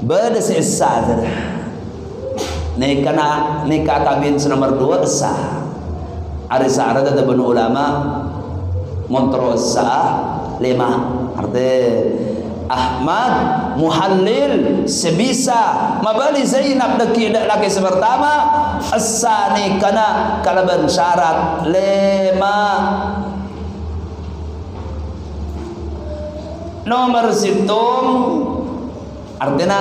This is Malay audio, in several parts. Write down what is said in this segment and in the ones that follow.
beda seisa nikah kawin nomor 2 sah. Ari syarat ada ben ulama montro sah 5. Arti Ahmad muhallil sebisa mabali Zainab deki laki sepertama asani kana kalaban syarat 5. Nomor situng artinya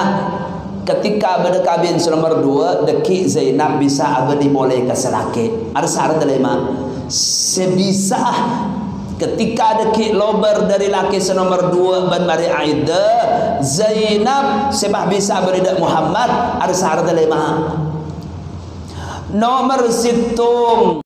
ketika beda kawin nomor 2 deki Zainab bisa abadi boleh ke selaki. Ada syarat 5. Sebisa ketika deki lober dari laki nomor 2 ban mari aida Zainab sebah bisa berida Muhammad ada syarat 5. Nomor situng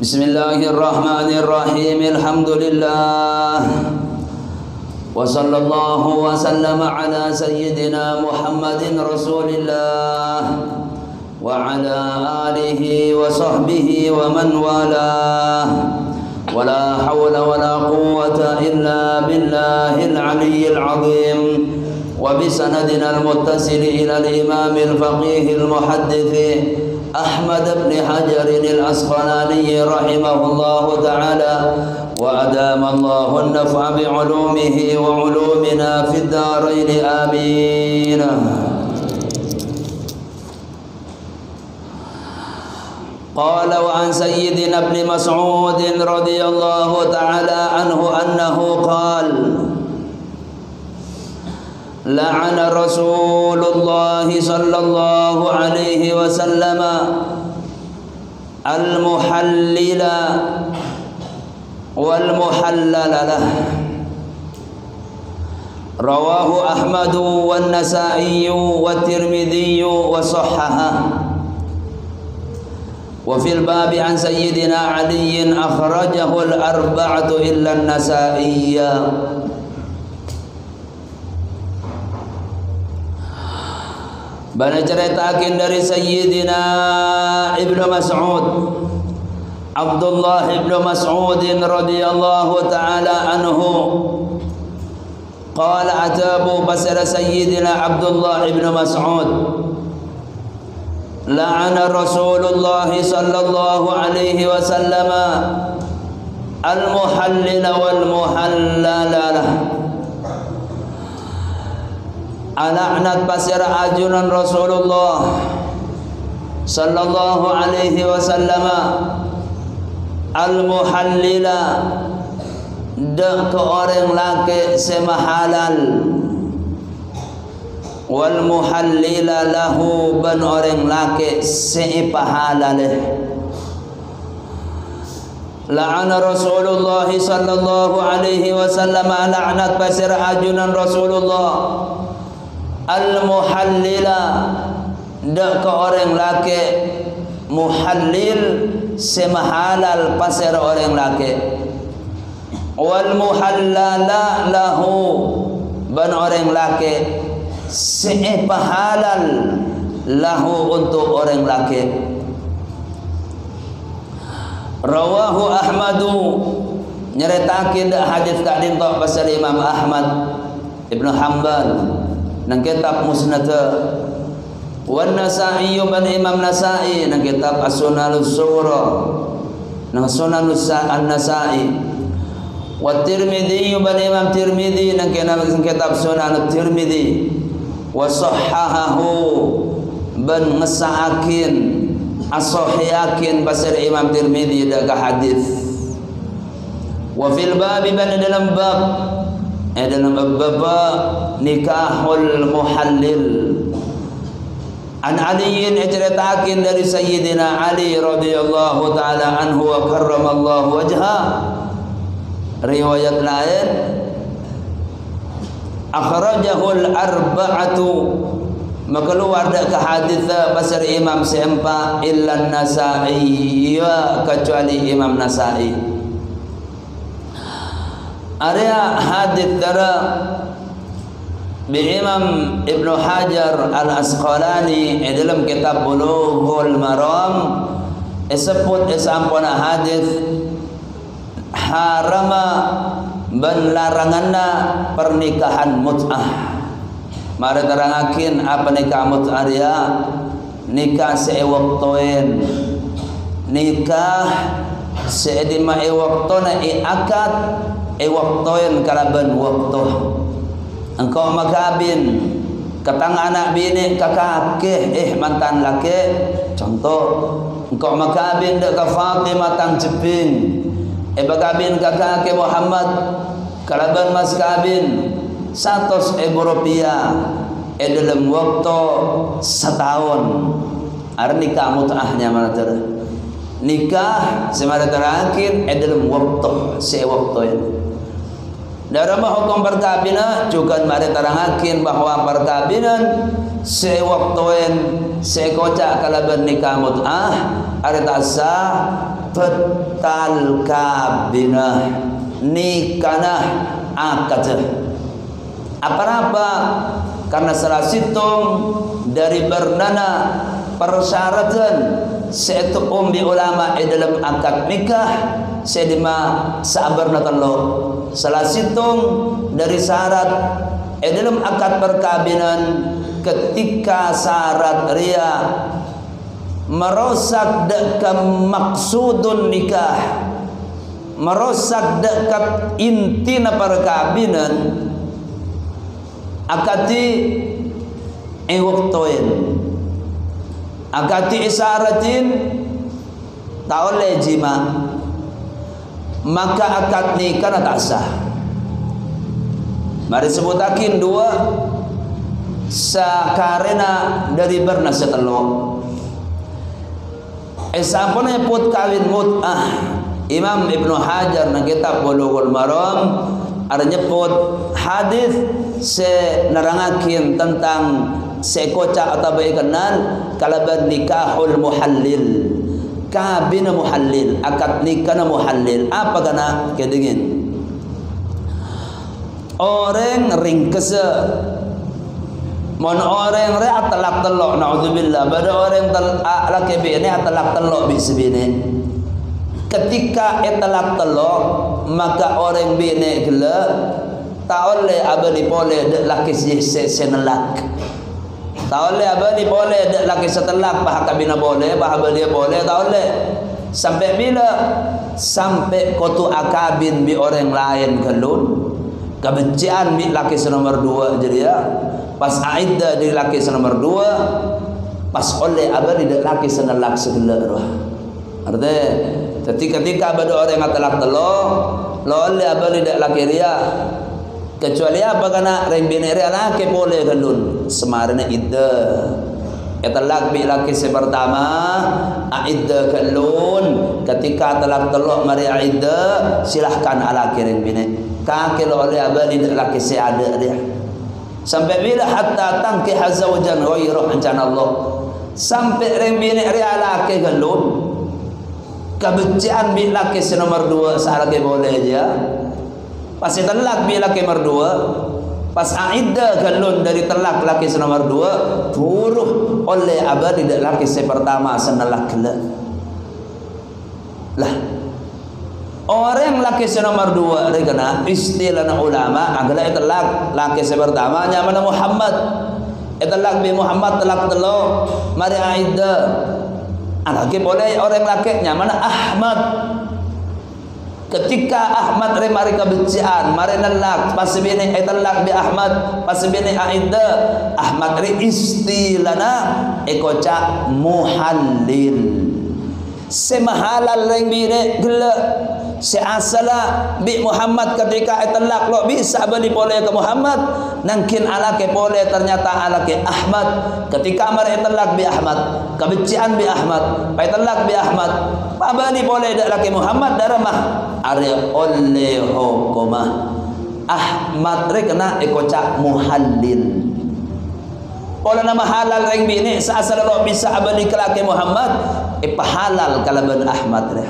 Bismillahirrahmanirrahim. Alhamdulillah wa sallallahu wa sallama ala sayyidina Muhammadin Rasulillah wa ala alihi wa sahbihi wa man walah. Wa la hawla wa la quwwata illa billahil aliyyil azim. Wa bi sanadina al-muttasil ila al-imam al-faqih al-muhaddith أحمد بن حجر الأسقلاني رحمه الله تعالى وأدام الله النفع بعلومه وعلومنا في الدارين آمين. قال وعن سيدنا ابن مسعود رضي الله تعالى عنه أنه قال لعن رسول الله صلى الله عليه وسلم المحلل والمحلل له. رواه أحمد والنسائي والترمذي وصححه. وفي الباب عن سيدنا علي أخرجه الأربعة إلا النسائي. Bana ceritakan dari Sayyidina Ibnu Mas'ud Abdullah Ibnu Mas'ud radhiyallahu ta'ala anhu qala atabu basara Sayyidina Abdullah Ibnu Mas'ud la'ana Rasulullah sallallahu alaihi wasallam al-muhallil wal muhallala. Alaknat pasir ajunan Rasulullah sallallahu alaihi wasallam al-muhallila dak ke orang laki semahalal wal muhallila lahu ban orang laki seipahalaleh. La'ana Rasulullah sallallahu alaihi wasallam alaknat pasir ajunan Rasulullah al-muhallila dak ke orang laki muhallil semahalal pasir orang laki wal muhallala lahu ban orang laki sepahalal lahu untuk orang laki. Rawahu Ahmadu nyeritakeun hadis kadin tok pasal Imam Ahmad Ibnu Hanbal nang kitab Musnad wan Nasa'i ban Imam Nasa'i nang kitab As-Sunanus Sughra nang Sunanus An-Nasa'i wa Tirmidzi ban Imam Tirmidzi nang kitab Sunanut Tirmidzi wa sahhahahu ban ngesaakeun as-sahihakeun pasal Imam Tirmidzi da hadis. Wa fil bab ban dalam bab dalam bab nikahul muhallil an Ali ceritakan dari Sayyidina Ali radhiyallahu taala anhu wa karramallahu wajha. Riwayat lain akhrajahul arba'atu makeluar dak ke hadis pasal Imam seempat illa Nasa'i kecuali Imam Nasa'i. Area hadis dara bi Imam Ibnu Hajar Al-Asqalani dalam kitab Bulughul Maram disebut sampuna hadis harama ban laranganna pernikahan mut'ah. Mari terangakin apa nikah mut'ah dia? Nikah sewaktoen, nikah seedima ewaktona akad ewaktoen kalaban waktu. Engkau magabin katang anak bini kakakeh mantan laki. Contoh, engkau magabin dek ka Fatimah tang jeping bagabin kakakeh Muhammad kalaban mas kabin 100.000 rupiah dalam waktu setahun. Ada nikah mut'ahnya mana ter nikah semara terakhir dalam waktu sewaktu ini. Dalam hukum perkawinan juga mari terangakin bahwa perkawinan sewaktuin sekocak kalaban nikah mut'ah ada tasah betal kabinah nikah akad apa-apa karena salah situng dari bernana persyaratan satu umbi ulama dalam akad nikah sedima sabarna telo salah situng dari syarat dalam akad perkawinan ketika syarat ria merosak dekat maksudun nikah merosak dekat intina perkawinan akati waktuin akati isyaratin tak oleh jima maka akad nikah tak sah. Mari sebutakin dua sakarena dari berna setelok sampun put kawin mut'ah. Imam Ibnu Hajar na kitab Bulughul Maram ada nyebut hadis senerangakin tentang sekocak atau baik kenal kalaban nikahul muhallil kabin muhallil akad nikah muhallil apa kana kedingin orang ringkes mon orang re atalak telok naudzubillah pada orang laki bini atalak telok bisbini ketika etalak telok maka orang bini gila tak oleh abadi boleh dek laki senelak tak oleh abadi boleh dek laki setelak bah kabina boleh bah abadi boleh tak oleh sampai bila sampai kotu akabin bi orang lain kelun kebencian bi laki nomor 2 jadi ya pas aida di laki nomor 2 pas oleh abadi dek laki senelak segala roh artinya ketika ada orang yang telak telok lo oleh abadi dek laki ria kecuali apa kana reng bini ria laki boleh kelun semarana idda etalak bi laki pertama idda kelun ketika telak telok mari idda silahkan alaki reng bini kaki lo oleh abadi dek laki ada dia sampai bila hatta tangki hazaujan ghairah rencana Allah sampai reng bini ria laki kelun kebencian bi laki nomor 2 seharga boleh aja pas telak bi laki nomor 2 pas aida galun dari telak laki nomor 2 turuh oleh abadi dak laki pertama senelak gela lah orang laki nomor 2 regana istilah ulama agala telak laki pertama nyaman Muhammad telak bi Muhammad telak telo mari aida laki boleh orang laki nyaman Ahmad ketika Ahmad mari kebencian mari nelak pas bini telak bi Ahmad pas bini aida Ahmad istilana ekoca muhallil semahalal reng bini gela seasala bi Muhammad ketika telak lo bisa beli boleh ke Muhammad nangkin alake boleh ternyata alake Ahmad ketika mari telak bi Ahmad kebencian bi Ahmad pai telak bi Ahmad pabani boleh dak laki Muhammad daramah are oleh hukumah Ahmad re kena ekoca muhallil pola nama halal reng bini seasala lo bisa abani ke laki Muhammad pahalal kalaban Ahmad re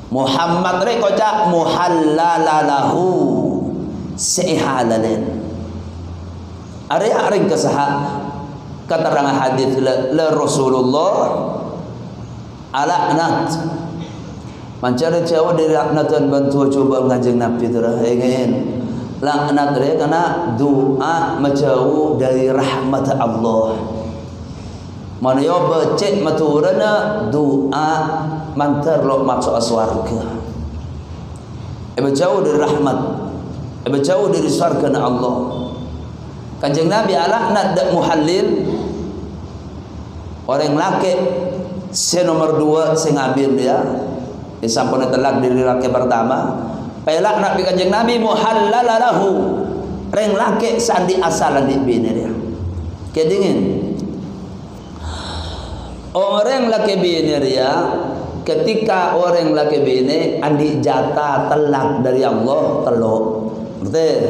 Muhammad re kocak muhallalalahu sehalalen Area ring kesaha keterangan hadis la Rasulullah alaknat mencari jauh dari laknatan bantu coba ngajeng Nabi terah ingin laknat dia karena doa menjauh dari rahmat Allah. Mana yo becek maturana doa mantar lo masuk surga. Jauh dari rahmat, jauh dari surga na Allah. Kanjeng Nabi alaknat dak muhallil orang laki si nomor 2 sing abin dia disampun telak diri laki pertama pelak Nabi kanjeng Nabi muhallalalahu reng laki sandi asalan di bini dia kedingin orang laki bini dia ketika orang laki bini andi jatah telak dari Allah telok betul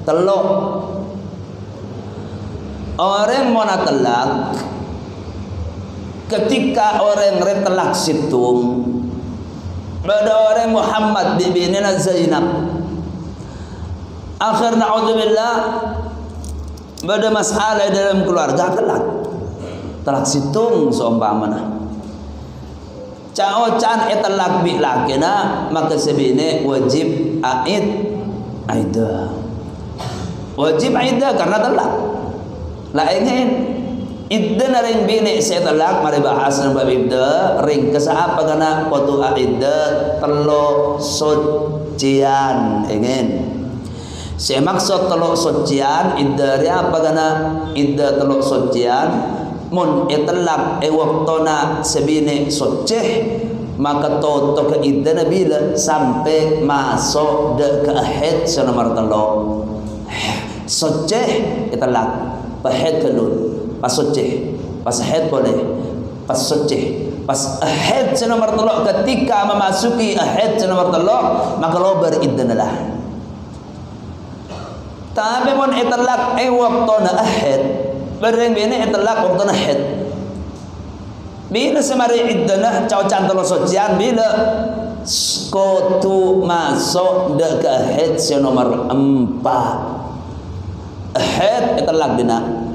telok orang mana telak ketika orang retelak situng pada orang Muhammad di binina Zainab akhir na'udzubillah pada masalah dalam keluarga telak situng seumpamana caocan etelak bi lakina maka sebine wajib aida wajib aida karena telak lah ingin idda na ring bini saya telak mari bahas ng bab idda ring kasa apa kana kotu idda telo sucian ingin saya maksud telo sucian idda ri apa kana idda telo sucian mun itlaq waktona sebini suci maka toto ke idda nabila sampai masuk de ke ahad sa nomor telo suci itlaq pahad kelun pas suci, pas haid boleh, pas suci, pas haid nomor telok ketika memasuki haid nomor telok maka lo beridnalah. Tapi pun itlaq waktuna haid, bereng bini itlaq waktuna haid. Bila semari idnah caucan telok sucian bila kotu masuk de ke haid nomor 4. Haid itlaq dina.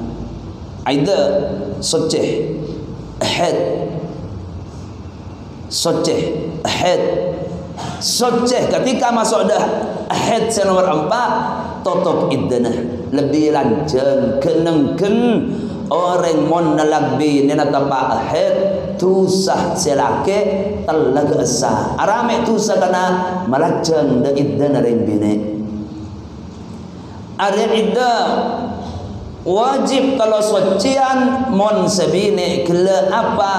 Aida suci ahad suci ahad suci ketika masuk dah ahad nomor 4 tutup idnah lebih lanjeng kenengken orang mon nalagbi nena tapa ahad tusah selake telag asa arame tusah kana malajeng de idnah ring bini are iddah wajib kalau sucian mon sebine kele apa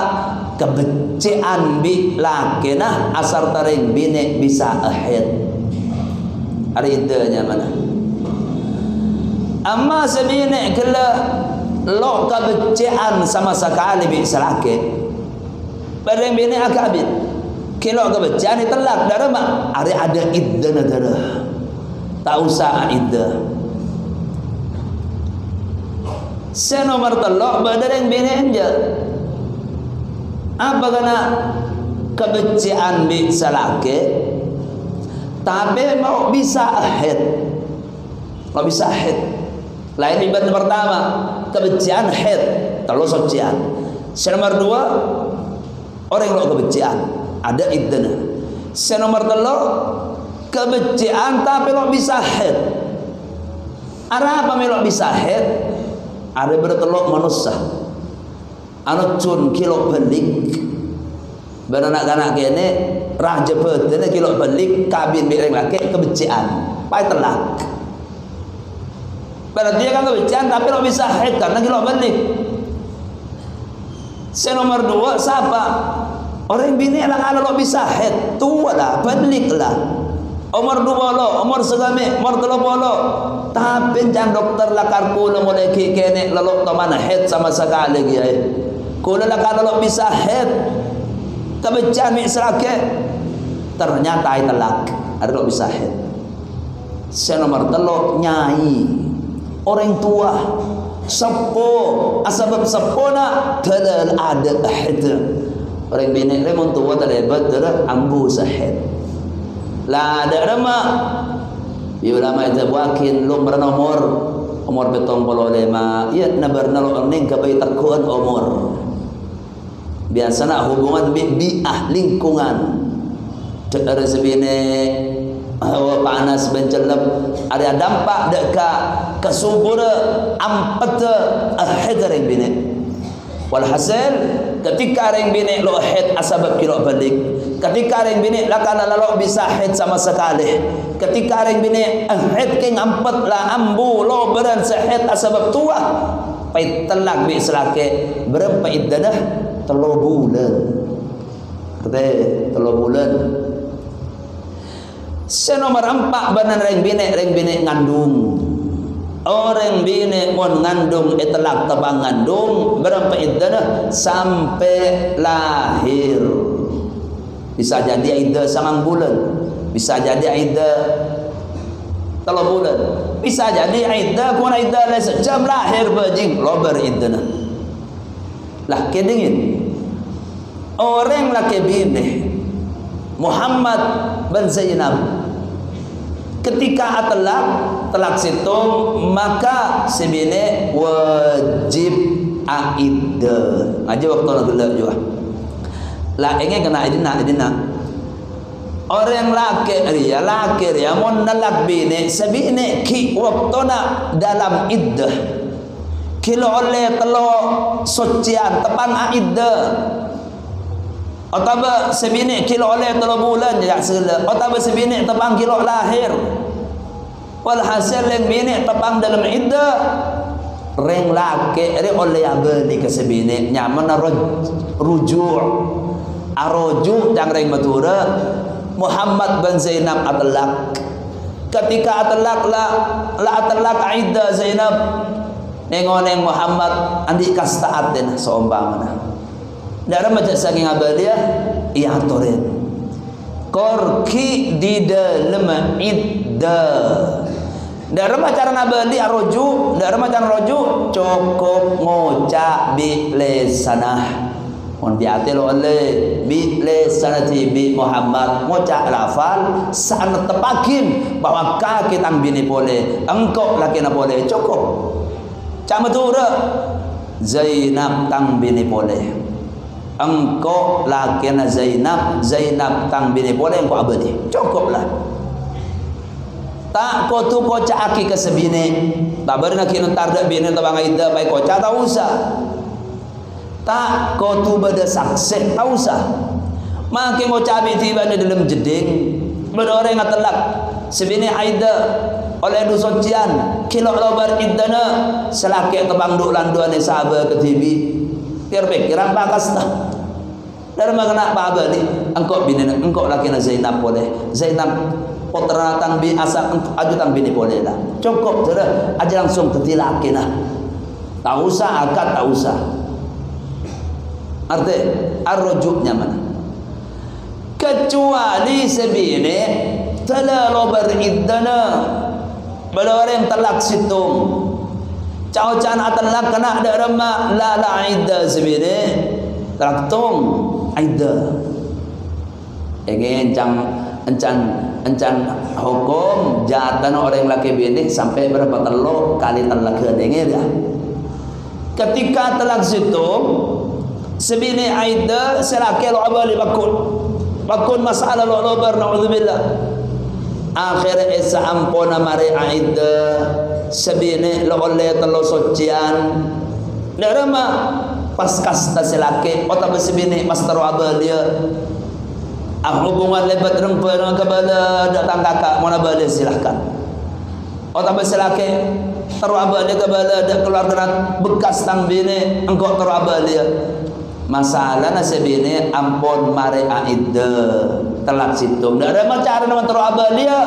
kebecian bi lakinah asar taring bine bisa ahid hari idanya mana amma sebine kele lo kebecian sama sekali bi selake bareng bine akabit kilo kebecian telak darama hari ada idana darah tak usah iddah saya nomor telok badan bini anja apa kena kebecian bi salake tapi mau bisa ahid mau bisa ahid lain ibadah pertama kebecian ahid telok sucian saya nomor 2 orang lo kebecian ada idna saya nomor telok kebecian tapi lo bisa ahid apa melok bisa ahid ada bertelok manusia anu cun kilo balik beranak-anak kene raja betene kilo balik kabin bireng laki kebecian pai telak berarti dia kan kebecian tapi lo bisa haid karena kilo balik saya nomor 2 siapa orang bini anak-anak lo bisa haid tua lah balik lah umur 2 lo, umur segame, umur 30 tapi jangan dokter lakar kula mulai kene lalu teman head sama sekali gaya kula lakar lalu bisa head tapi jangan misalnya ternyata ay telak ada lo bisa head saya nomor 3 nyai orang tua sepo asbab sepona dalal ada head orang bini remon tua terlebat darah ambu sahed lah ada ramah ulama itu wakin lu bernomor umur 75 ya nabar nalo ning kabay takuan umur biasana hubungan bi'ah lingkungan ada sebine hawa panas bencelep ada dampak deka kesubura ampete ahedering bine walhasil ketika ring bine lo ahed asabab kilo balik ketika ring bine lakana lalo bisa ahed sama sekali ketika ring bine ahed king ampet la ambu lo beran sehed asabab tua pai telak bi selake berapa iddah 3 bulan kata 3 bulan senomor 4 banan ring bine ngandung orang bine mon ngandung telak tebang ngandung berapa iddah sampai lahir bisa jadi iddah 9 bulan bisa jadi iddah 3 bulan bisa jadi iddah kuna iddah sejam lahir bajing lober iddah lah kedingin orang laki bine Muhammad bin Zainab ketika telak situng maka sebine wajib aidah aja waktu nak gelap juga lah ingin kena idina orang laki dia mon nalak bine sebine ki waktu nak dalam iddah kilo oleh telo sucian tepan aidah atau sebini kilo oleh 3 bulan jak segala atau sebini tepang kilo lahir walhasil yang bini tepang dalam iddah reng laki re oleh abadi ke sebini nyaman rujuk arujuk jang reng matura Muhammad bin Zainab atlak ketika atlak atlak iddah Zainab nengoneng Muhammad andi kastaat den seumpamana dara macam saking abadia iya atorin korki di dalam iddah dara macam abadi arujuk dara macam rujuk cukup ngocak bi lesanah mon biate lo oleh bi lesanati bi Muhammad ngocak lafal sana tepakin bahwa kaki tang bini boleh engkau laki na boleh cukup cak matura Zainab tang bini boleh engkau lakina Zainab tang bini boleh engkau abadi cukuplah tak kau tu kocak aki ke sebini tak beri nak kena tardak bini tabang iddah baik kocak tak usah tak kau tu beda saksi tak usah makin kocak abi tiba di dalam jeding beda orang yang telak sebini iddah oleh du sosian kilo lobar iddana selaki tebang duk landuan sahabat ke TV pikiran bakas dah dari mana apa ni engkau bini engkau laki na Zainab boleh Zainab putra tang bi asa aju tang bini boleh lah cukup sudah aja langsung ke laki nah tak usah akad tak usah arti arrujuknya mana kecuali sebini telah lobar iddana pada orang yang telak situng caucan atalak kena ada remah la iddah sebini traktung iddah ingin encan hukum jatan orang laki bini sampai berapa kali telak dengar ya ketika telak situng sebini iddah selaki lo abali bakun masalah lo lobar na'udzubillah akhir esa ampona mari iddah sebini lo oleh telo sucian darama pas kasta selake otak sebini pas taru abal dia hubungan lebat rempah kepada datang kakak mana balik silahkan otak selake taru abal dia kepada keluarga bekas tang bini engkau taru abal dia masalah sebini ampun mari iddah telak situng dak ada cara nama taru abal dia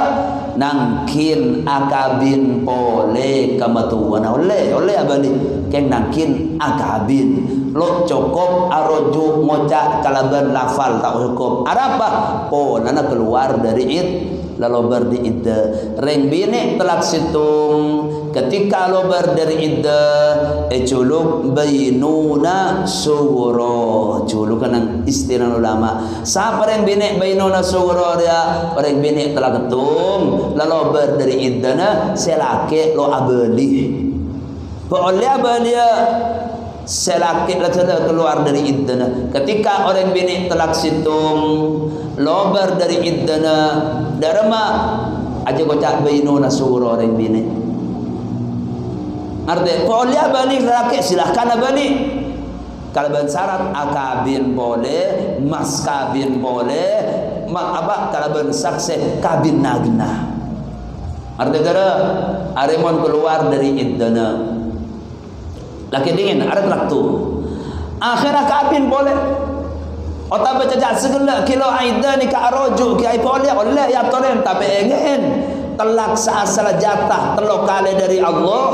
nangkin akabin boleh kamatuan oleh abadi keng nangkin akabin lo cukup arujuk ngocak kalaban lafal tak cukup ada apa nana keluar dari id lalu berdi iddah reng bini telak situng ketika lo berdari iddah culuk bainuna sughra, culuk kan istilah ulama. Siapa yang bini bainuna sughra dia orang bini telah ketum lalu berdari iddahna selaki lo abeli boleh abelia selaki telah keluar dari iddahna. Ketika orang bini telah situng lobar dari iddahna darma aja kocak bainuna sughra orang bini. Artinya boleh abeli laki silahkan abeli. Kalau bersyarat akabin boleh, mas kabin boleh, apa kalau bersaksi kabin nagna. Artinya kira arimon keluar dari iddahna. Laki dingin ada waktu akhirnya kabin boleh otak bercacak segala kilo aida ni ka aroju ki ai boleh oleh ya tolen tapi ingin telak saasal jatah telo kali dari Allah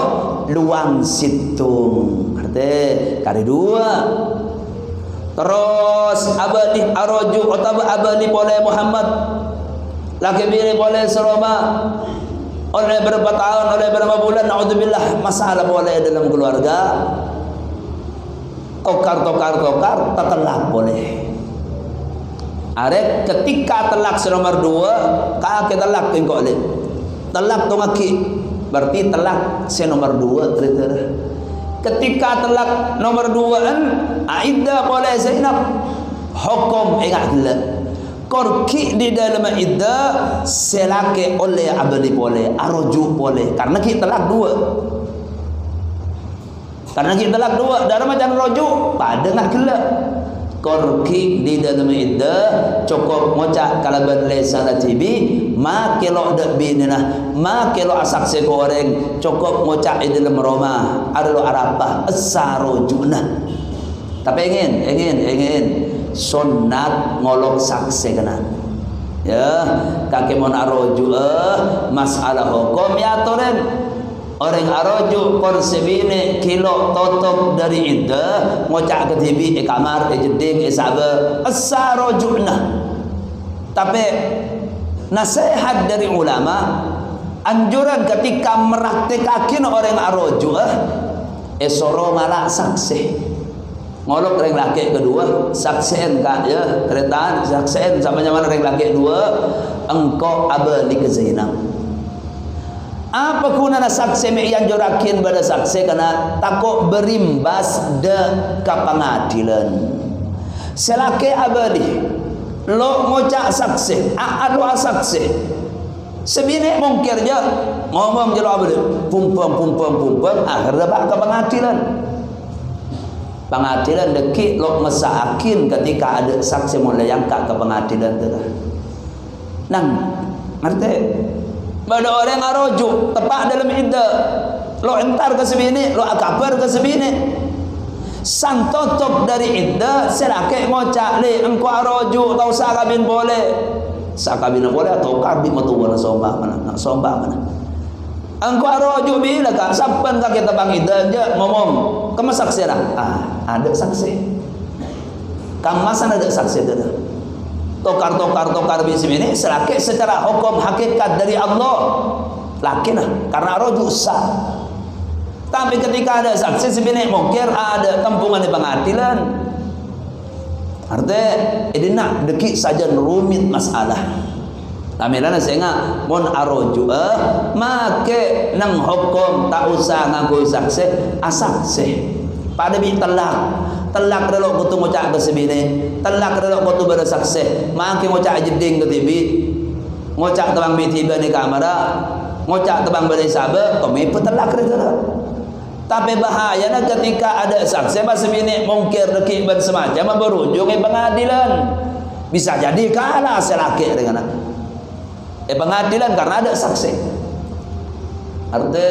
luang situng arti kali dua terus abadi aroju otak abadi boleh Muhammad laki bini boleh seroma oleh berapa tahun, oleh berapa bulan, naudzubillah, masalah boleh dalam keluarga. Tokar, tak telak boleh. Arek ketika telak nomor 2, kaki telak engkau le. Telak tu ngaki, berarti telak nomor 2 cerita. Ketika telak nomor 2an, aida boleh Zainab. Hukum ingat gila. Korki di dalam iddah selake oleh abadi boleh, aroju boleh, karena kita telak 2. Karena kita telak 2, dalam macam roju pada nak gila. Korki di dalam iddah cukup ngocak kalau berlesana tibi, makelo dak binina, makelo asaksi goreng, cukup ngocak di dalam rumah, ada lo arapah, esarojuna. Tapi ingin sunat ngolok saksi kena ya kaki mon aroju masalah hukum ya toren orang aroju konsebine kilo totok dari iddah ngocak ke TV kamar jeding sabar asarojuna. Tapi nasihat dari ulama anjuran ketika meraktikakin orang aroju esoro malah saksi ngolok reng laki kedua saksien kak ya keretaan saksien sama nyaman reng laki 2 engkau abadi ke Zainab. Apa gunanya saksi yang jorakin pada saksi karena takut berimbas de ke pengadilan. Selaki abadi lo ngocak saksi adu saksi sebini mungkir je ngomong je lo abadi pumpang akhirnya bak ke pengadilan. Pengadilan deki lo mesakin ketika ada saksi mulai yang ke pengadilan tu lah. Nang, ngerti? Pada orang aroju tepat dalam iddah, lo entar ke sebini, lo akabar ke sebini. Sang tutup dari iddah, selaki ngocak le, engkau aroju tau sakabin boleh, sakabin boleh atau kabin matuwa na sombak mana, nak sombak mana? Engkau aroju bila kak, sapan kak kita bang iddah je ngomong, kamu saksi lah? Ada saksi. Kamasan ada saksi tu. Tokar bisi ini selaki secara hukum hakikat dari Allah. Laki lah, karena aroju sah. Tapi ketika ada saksi sebenarnya mungkin ada tempungan di pengadilan. Artinya ini nak dekik saja rumit masalah. Tamilana sehingga mon aroju make nang hukum tak usah ngaku saksi asaksi pada bi telak relok kutu ngocak ke sebini telak relok kutu bersaksi make ngocak jeding ke TV ngocak tebang bi tiba ni kamera ngocak tebang balai sabar kami petelak relok. Tapi bahayanya ketika ada saksi pas sebini mungkir dekik ban semacam berujung ke pengadilan bisa jadi kalah selaki dengan pengadilan karena ada saksi. Artinya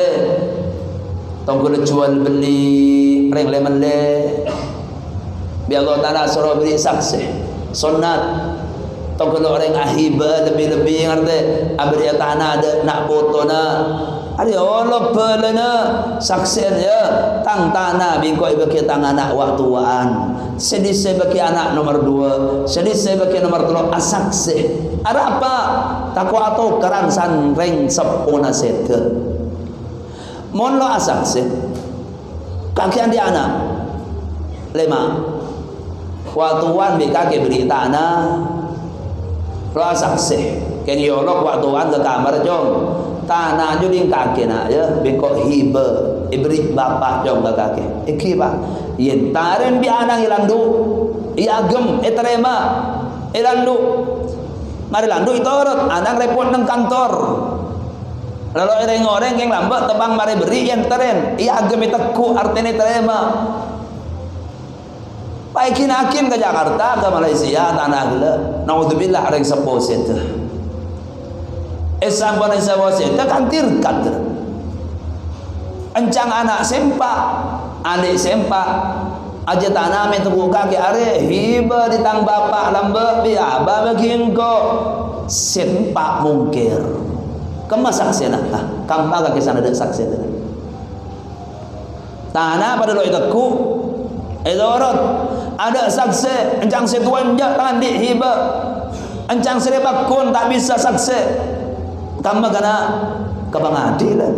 tongkol jual beli reng lemon le biar Allah Ta'ala suruh beri saksi sunat tongkol orang ahibah lebih-lebih ngerti abri tanah ada nak foto na ada Allah pelana saksi ya tang tanah bingkoi bagi tang anak waktuan sedih saya bagi anak nomor 2 sedih saya bagi nomor 3 saksi ada apa takwa atau keransan reng sepuna sete Mon lo asak se kakek dia anak lema waktu wan be kakek beri tanah lo asak se ken yolok waktu wan ke kamar jong tanah juding kakek nak ya bekok hibe ibri bapak jong ke kakek iki pak yen taren bi anak ilandu iagem eterema ilandu mari landu itu urut anak repot nang kantor lalu orang-orang yang lambat tebang mari beri yang teren iya agami teku artinya terima paikin hakim ke Jakarta ke Malaysia tanah gila naudzubillah ada yang sepos itu sampai sepos itu kan tirkat encang anak sempak adik sempak aja tanah metu kaki are hiba ditang bapak lambat bi abah bagi engkau sempak mungkir kemas saksi nak kampa ke sana ada saksi tu tanah pada lo itaku edorot ada saksi encang setuan jak tangan di hiba encang serebakun tak bisa saksi kamma kana ke pengadilan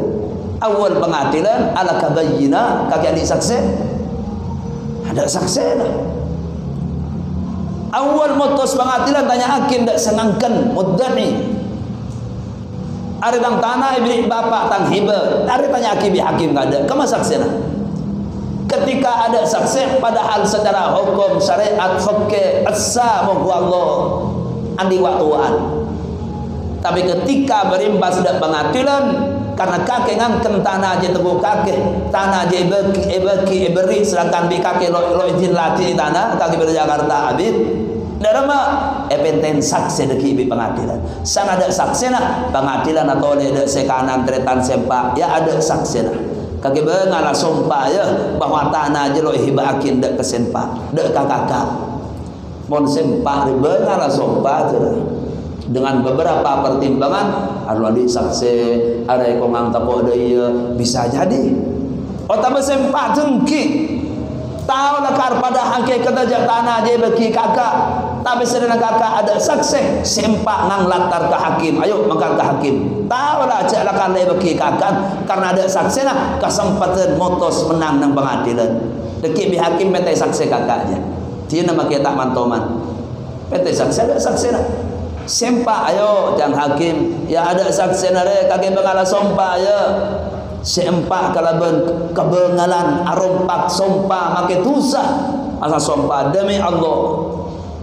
awal pengadilan ala kabayina kaki adik saksi ada saksi lah awal mutus pengadilan tanya hakim tak senangkan mudda'i ada tang tanah ibrik bapak tang hiba ada tanya hakim ada kema saksina ketika ada saksi padahal secara hukum syariat fikih asa munggu Allah andi waktuan tapi ketika berimbas dak pengadilan karena kakek ngangken tanah aja tebu kakek tanah aja iberi sedangkan bi kakek lo izin latih tanah kakek dari Jakarta abid darama epenten saksi deki bi pengadilan sana ada saksi nah pengadilan atau ada sekanan tretan sempak ya ada saksi nah kaki bengala sumpah ya bahwa tanah aja lo hibakin dak ke sempak dak kakak mon sempak bengala sumpah dengan beberapa pertimbangan ada saksi ada yang nganggap dia bisa jadi otak sempak tengki tahu nakar pada hakikat aja tanah aja bagi kakak tapi sedang kakak ada saksi sempak ngang latar ke hakim ayo mangkal ke hakim tahu lah aja lakan le bagi kakak karena ada saksi nah kesempatan motos menang nang pengadilan deki bi hakim PT saksi kakaknya dia nama kita mantoman PT saksi ada saksi nah sempak ayo jang hakim ya ada saksi nah kakek bengala sompa ya sempak kalaban kebengalan arompak sompa make tusah asa sompa demi Allah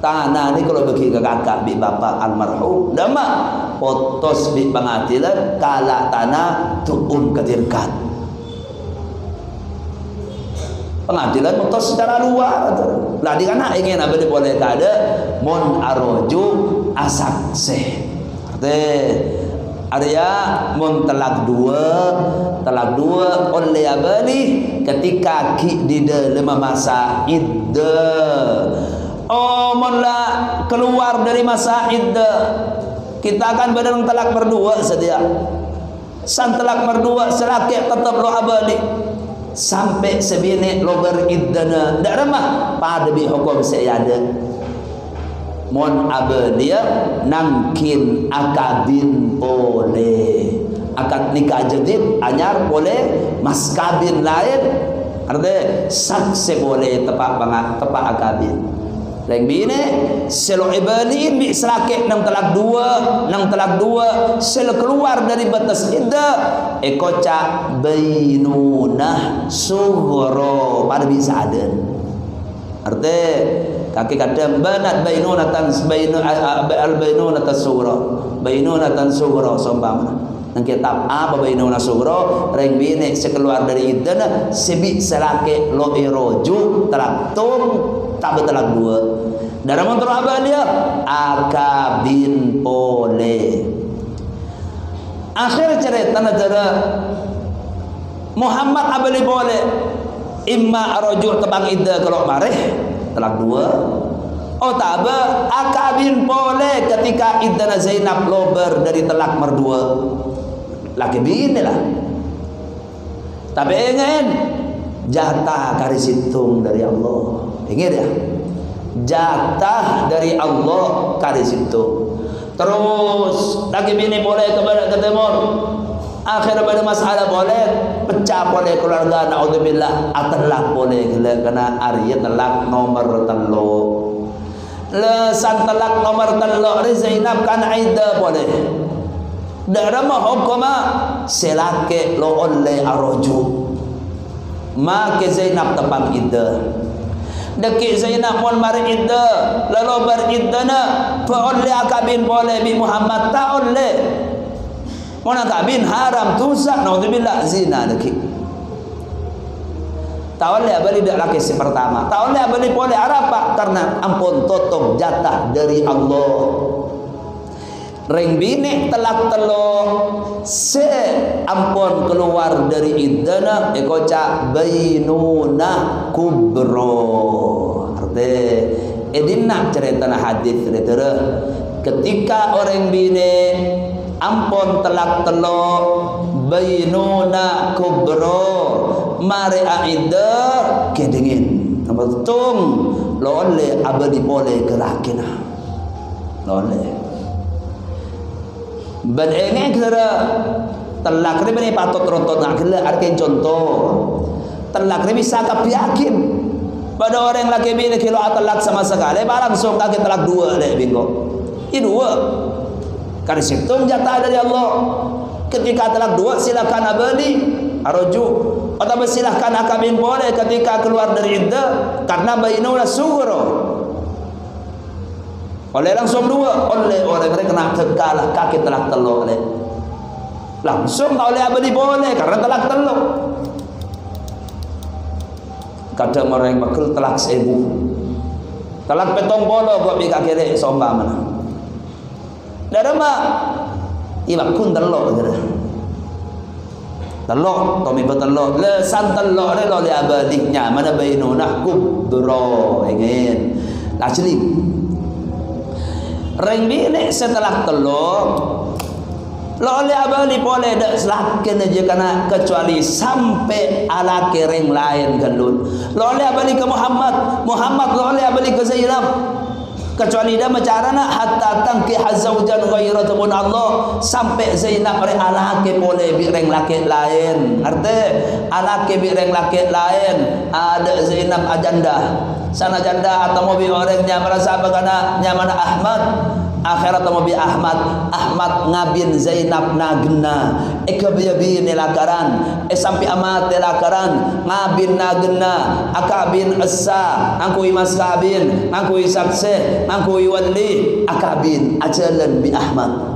tanah ni kalau bagi ke kakak bi bapak almarhum dama potos bi pengadilan kala tanah tuun ketirkat pengadilan potos secara luar lah di kana ingin apa boleh kada mon aroju asak seh Arya mun talak dua oleh abani ketika ki di dalam masa iddah oh mun la keluar dari masa iddah kita akan berang talak berdua sedia san talak berdua selaki tetap lo abadi sampai sebini lo beriddana dak ramah pada bi hukum sayada mon abedia nangkin akabin boleh akad nikah jadid anyar boleh mas kabin lain artinya saksi boleh tepak banget tepak akabin lain bini selo ibani bi selake nang talak dua selo keluar dari batas iddah ekoca bainunah sughra pada bisa ada artinya kaki kadang banat bainunatan bainunatan sughra sombama nang kitab apa bainunatan sughra reng bini sekeluar dari iddah sebi selake lo iroju traktum tak betalak dua dalam motor apa dia akabin boleh akhir cerita negara Muhammad abali boleh imma aroju tebang iddah kalau marih talak dua oh tabe akabin boleh ketika iddah Zainab lober dari telak merdua laki bini lah tapi ingin jatah karis hitung dari Allah ingin ya jatah dari Allah karis hitung terus laki bini boleh kepada ke timur akhir pada masalah boleh pecah boleh keluarga naudzubillah atalak boleh kena Arya telak nomor telu le san telak nomor telu ni Zainab kan aida boleh dak mah hukuma selake lo oleh aroju make Zainab tepang ida deki Zainab mon mari ida lalu beridana fa oleh akabin boleh bi Muhammad ta oleh mana kabin haram tusak naudzubillah zina lagi. Tak boleh beli dak laki si pertama. Tak boleh beli boleh apa? Karena ampun tutup jatah dari Allah. Ring bini telak telo se ampun keluar dari idana ekoca bainuna kubro. Arti edina cerita hadis cerita ketika orang bini ampun telak telo bainuna kubro mari aida kedingin apa tung lo oleh abadi boleh kelakina lo oleh badenge kira telak ni bani patut rontot nak kira arkin contoh telak ni bisa kap yakin pada orang laki bini kilo telak sama sekali langsung kaki telak dua deh bingo ini dua karena situ jatah dari Allah. Ketika telak dua silakan abadi arujuk atau silahkan akabin boleh ketika keluar dari iddah karena bainuna sugro oleh langsung dua oleh orang mereka kena kekalah kaki telak teluk oleh langsung tak oleh abadi boleh karena telak teluk kadang orang bakal telak 1000 telak petong bolo kok bika kiri somba mana dah mak imak kun teluk gitu teluk tomi beteluk le san teluk le lo le abadihnya mana bainunah kubro ingin asli ring bini setelah teluk lo le abadi boleh dak selakin aja karena kecuali sampai ala kering lain galun lo le abadi ke Muhammad lo le abadi ke Zainab kecuali dia macarana hatta tangki hazaujan ghairat pun Allah sampai Zainab re alake boleh bireng laki lain arti alake bireng laki lain ada Zainab ajanda sana janda atau mobil orangnya merasa bagana nyamana Ahmad akhirat mobil Ahmad ngabin Zainab nagna ekabiyabi lakaran sampai amat lakaran ngabin nagna akabin essa angkui mas kabin angkui sakse angkui wali akabin ajalan bi Ahmad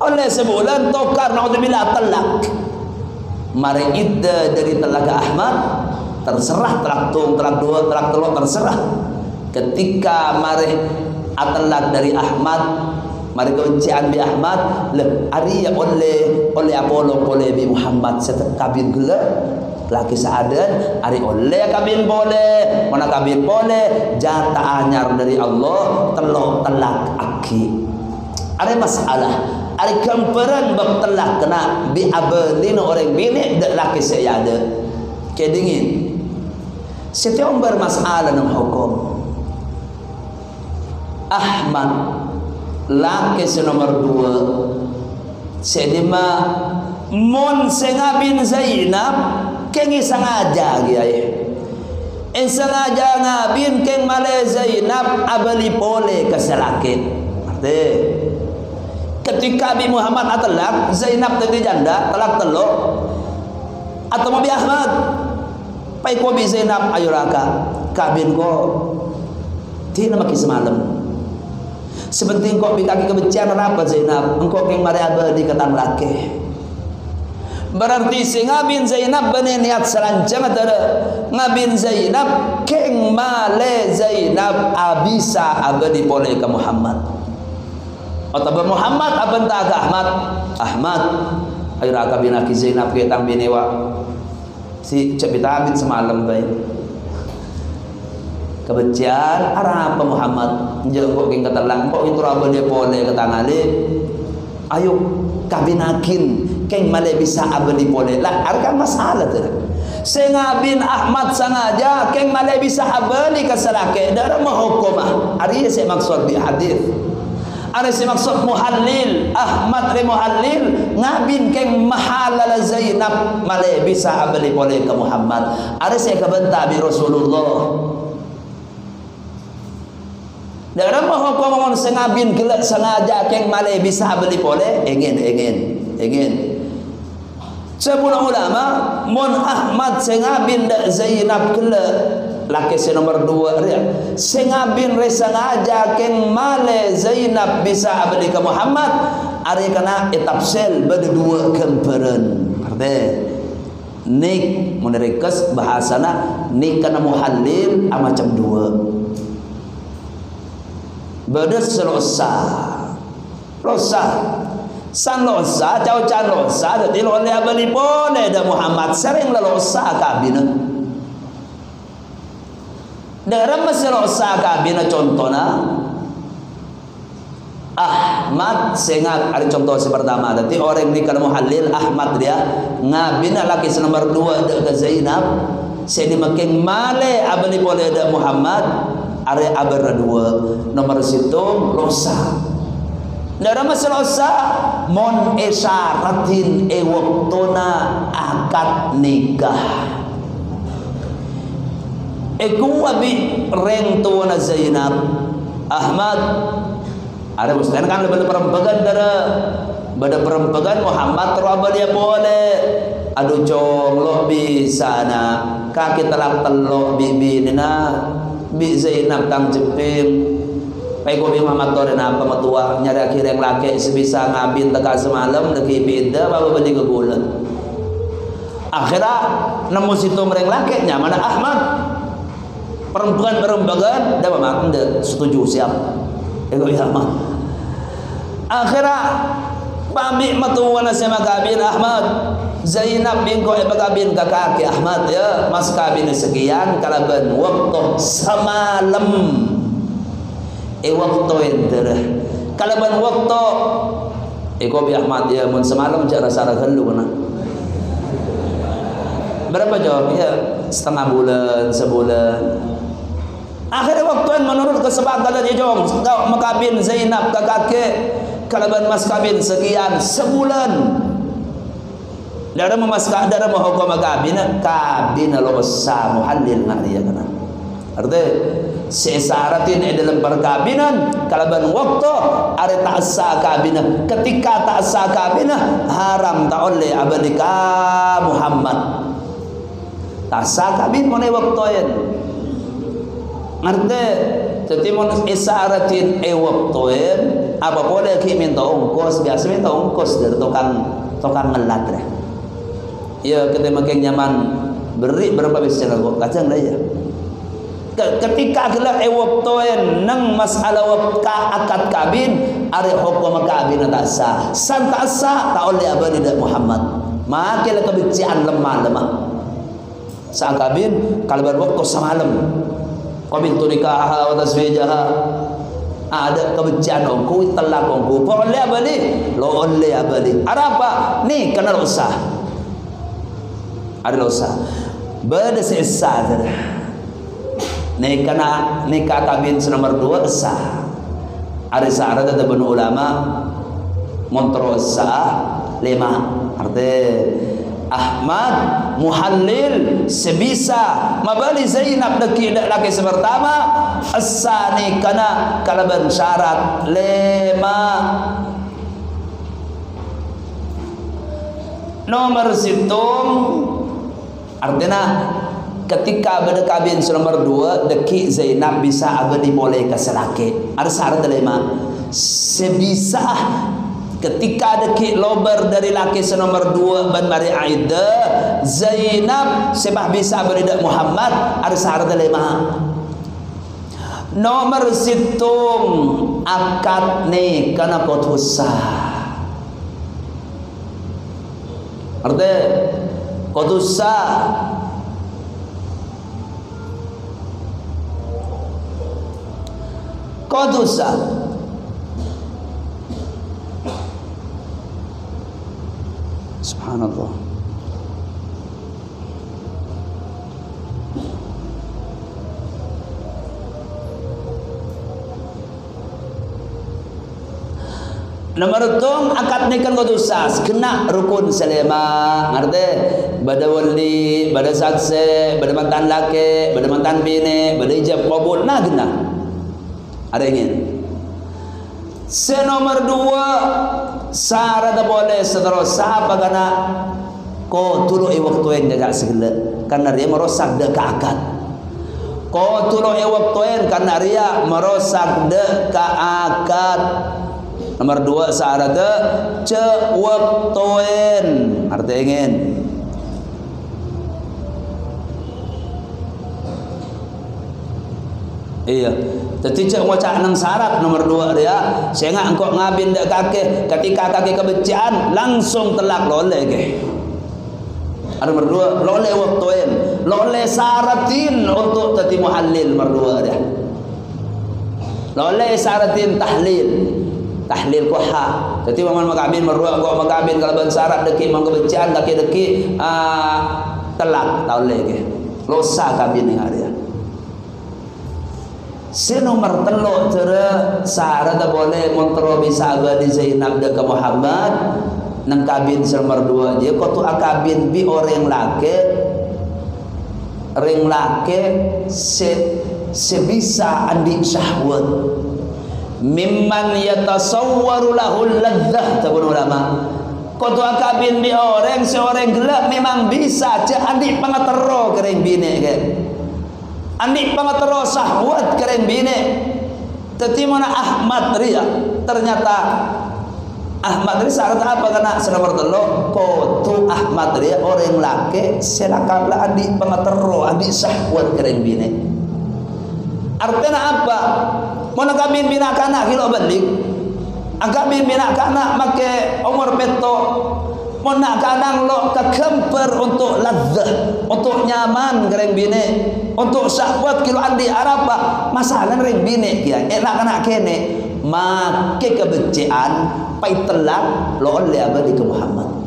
oleh sebulan tokar naudzubillah talak mari iddah dari telaga Ahmad terserah telak tung telak dua telak teluk terserah ketika mari atalak dari Ahmad mari kebencian bi Ahmad le ari oleh Apollo boleh bi Muhammad kabin gula laki seadan ari oleh kabin boleh mana kabin boleh jatah anyar dari Allah telok telak aki ada masalah ada kamperan bab telak kena bi abadin orang bini dak laki saya ada kedingin setiap bermasalah dalam hukum Ahmad laki nomor 2 sedima mon senga bin Zainab kengi sengaja giai sengaja ngabin keng male Zainab abali pole keselake arti ketika bi Muhammad atalak Zainab tadi janda talak teluk atau mau bi Ahmad pai ko bi Zainab ayo raka kabin ko ti nama ki semalam sebenting kok bi kaki kebencian apa Zainab engkau keng mari abadi ketang laki berarti si ngabin Zainab bani niat selancang atau ngabin Zainab keng male Zainab abisa abadi pole ke Muhammad atau Muhammad abang tak Ahmad ayo raka binaki Zainab ketang binewa si cek bitabit semalam baik kebencian arah apa Muhammad njel kok king ketelang kok itu raba dia boleh ketangali ayo kabinakin keng male bisa abadi boleh lah arkan masalah tu senga bin Ahmad sengaja keng male bisa abadi keselake darah mahukuma ari saya maksud di hadis Ada si maksud muhallil Ahmad le muhallil ngabin keng mahalal Zainab male bisa abli boleh ke Muhammad. Ada si kabenta bi Rasulullah. Dalam hukum sengabin gelak sengaja keng male bisa abli boleh ingin. Sebelum ulama mon Ahmad sengabin dak Zainab gelak laki si nomor 2 dia sengabin resengaja keng male Zainab bisa abdi ke Muhammad ari kana etapsel berdua kemperan arti nik menerekas bahasana nik kana muhallil macam 2 bedes selosa san losa cau-can losa jadi oleh abdi boleh da Muhammad sering losa kabina dalam masalah usaha kabina contohnya Ahmad sengak ada contoh pertama tadi orang ini kalau muhallil Ahmad dia ngabina laki nomor 2 ke Zainab saya dimakin male abli boleh ada Muhammad are abra 2 nomor situ losa dalam masalah usaha mon isyaratin waktuna akad nikah Egu abi reng tuan Zainab Ahmad ada mustahil kan lebih perempuan pada perempuan Muhammad terabah dia boleh aduh cong bisa na kaki telak telok bibi nina bi Zainab tang jeping pego bi Muhammad tore apa matua nyari akhir yang laki sebisa ngabin teka semalam deki beda bawa beli ke bulan akhirnya nemu situ mereng laki nyaman Ahmad perempuan dah memang setuju siap ego Ahmad akhirnya pamik matuwana sama kabin Ahmad Zainab bingko kabin kakak Ahmad ya mas kabin sekian kalaban waktu semalam waktu enter kalaban waktu ego bi Ahmad ya mun semalam cara sarakan lu mana berapa jawab ya setengah bulan sebulan akhirnya waktu menurut kesepakatan dia jom makabin Zainab ke kakek kalaban mas kabin sekian sebulan dalam memaskah dalam hukum kabin lo sah muhallil ngariya kana artinya sesaratin dalam perkabinan kalaban waktu ada tak sah kabinan ketika tak sah kabinan haram tak oleh abadika Muhammad tak sah kabin mana waktu ngerti jadi mon isaratin waktuin apa boleh ki minta ongkos biasa minta ongkos dari tukang ngelat deh ya kita makin nyaman beri berapa biasa kok kacang dah ya ketika gelak waktuin nang masalah akad kabin ada hukum kabin tak sah san tak sah tak oleh abadi Muhammad makilah kebencian lemah saat kabin kalau berwaktu semalam qabil tu nikah wa taswijaha ada kebencian ongku telak ongku boleh abali lo oleh abali ada apa ni kena dosa ada dosa beda sesat ni kena nikah kabin nomor 2 sah ada syarat ada ben ulama montro sah 5 arti Ahmad muhallil sebisa mabali Zainab laki sepertama asani kana kalaban syarat 5 nomor situng artinya ketika berdekabin nomor 2 deki Zainab bisa abadi boleh ke selaki ada syarat 5 sebisa ketika ada lober dari laki nomor 2 ban mari Aida Zainab sebab bisa berida Muhammad ada syarat 5 nomor situng akad ni kana kotusah artinya kotusah subhanallah Nomor tung akad nikah kau sas kena rukun selema. Ngerti? Bada wali, bada saksi, bada mantan laki, bada mantan bini, bada ijab kabul. Nah kena. Ada ingin? Senomor dua syarat boleh seterusnya apa karena kau tulu waktu yang jaga segala karena dia merosak dek akad. Kau tulu waktu yang karena dia merosak dek akad. Nomor dua syarat waktuin arti ingin. Iya. Jadi cak wacak nang syarat nomor dua dia. Saya ngak engkau ngabin dak kaki. Ketika kaki kebencian langsung telak loleh ke. Ada nomor dua loleh waktuin, loleh syaratin untuk tadi muhallil nomor dua dia. Loleh syaratin tahlil kuha. Jadi maman makabin merua kau makabin kalau ban syarat deki mang kebencian deki telak loleh ke. Losa kabin yang ada. Senomor teluk cara syarat boleh montro bisa abadi Zainab deka Muhammad nang kabin nomor dua je kau tu akabin bi orang laki sebisa andi syahwat mimman yatasawwaru lahul ladzah tabun ulama kau tu akabin bi orang seorang gelap memang bisa je andi pangatero kering bini ke andi pangatero syahwat keren bine. Teti mana Ahmad ria ternyata Ahmad ria syarat apa karena senomor telu kotu Ahmad ria orang laki selakala andi pangatero andi syahwat keren bine. Artinya apa? Mana kabin bina kana kilo balik. Angkabin bina kana make umur peto. Mana kadang lo kekemper untuk ladzah, untuk nyaman kering bini, untuk syahwat kilo andi arapa masalah kering bini kia enak kena kene make kebencian pai telak lo oleh abadi ke Muhammad.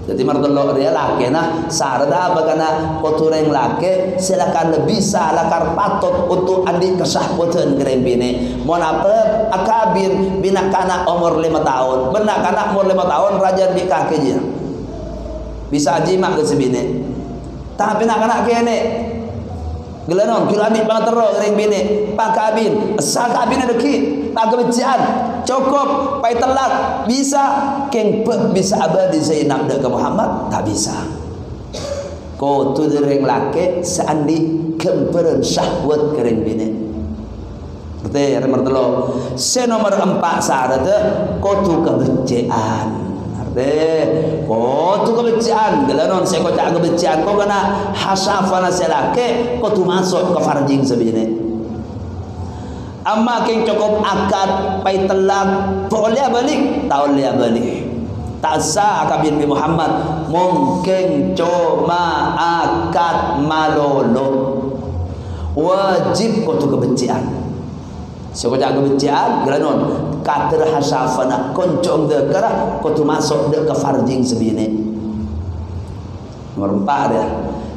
Jadi martelo dia laki nah sarada apa kana kotureng laki silakan lebih salakar patut untuk andi kesyahwatan kering bini. Mon apa akabin bina kana umur 5 tahun, benak kana umur 5 tahun raja nikah keje. Bisa jima ke sebini. Tapi nak kana kene gelanon kilo andi pangatero kering bini, pakabin, asal kabin ada ki, tak kebencian, cukup, pai telak, bisa, keng bisa abadi Zainab deka Muhammad, tak bisa. Kau tu dereng laki seandi kemperan syahwat kering bini. Betul, nomor telu. Senomor 4 syarat kau tu kebencian. Kau tu kebencian, gelanon saya kau tak kebencian, kau kena hasafana selake, kau tu masuk ke farjing sebini. Amma keng cukup akad pai telak, boleh balik, tak boleh balik. Tak sah akabin bi Muhammad, mungkin cuma akad malolo. Wajib kau tu kebencian. Saya kau tak kebencian, gelanon. Kater hasafana koncong dekara kau tu masuk dek ke farjing sebini. Nomor 4 dia.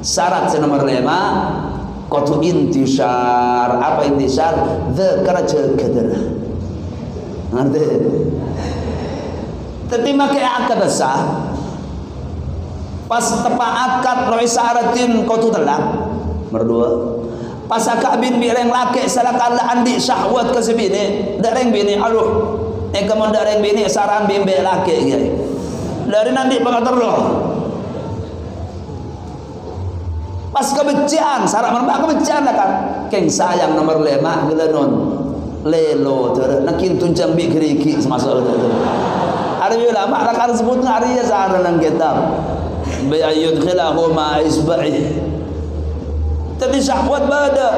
Syarat nomor 5 kau tu intisar. Apa intisar? Dekara cekeder. Ngerti? Tapi makai akad sah. Pas tepat akad loi syaratin kau tu telak. Nomor 2. Pas akabin bireng laki salah kala andi syahwat ke sebini dareng bini aduh kamu dareng bini saran bimbe laki gini dari nanti pangatero pas kebencian sarak merbak kebencian lah kan keng sayang nomor 5 gelanon lelo ter nakin tuncang bi keriki semasa itu ada ulama akan sebut ngari ya saran nang kitab bi ayud khilahu ma isba'i. Tapi syahwat bada.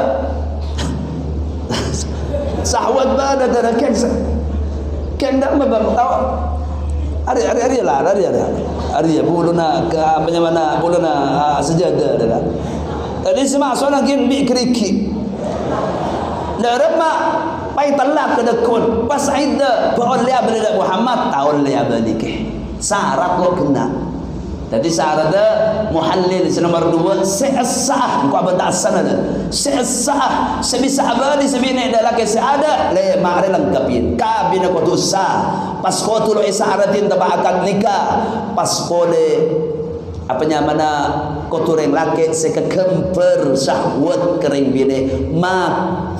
Syahwat bada dan keng dak mabang tahu. Ari lah, ari buluna ke mana buluna sejadah dah. Tadi semak soalnya kin bi keriki. Larama pai telak ke dekun pas aida boleh abadi Muhammad tahu le abadi ke. Syarat lo kena. Jadi syaratnya muhallil nomor 2 se'sah engkau abad asana dah. Se'sah sebisa abadi sebina dak laki seada le ma're lengkapin. Kabina ko tu sah. Pas ko tu lo isaratin taba akad nikah. Pas ko le apa nyamana ko tu reng laki sekekemper syahwat kering bine mak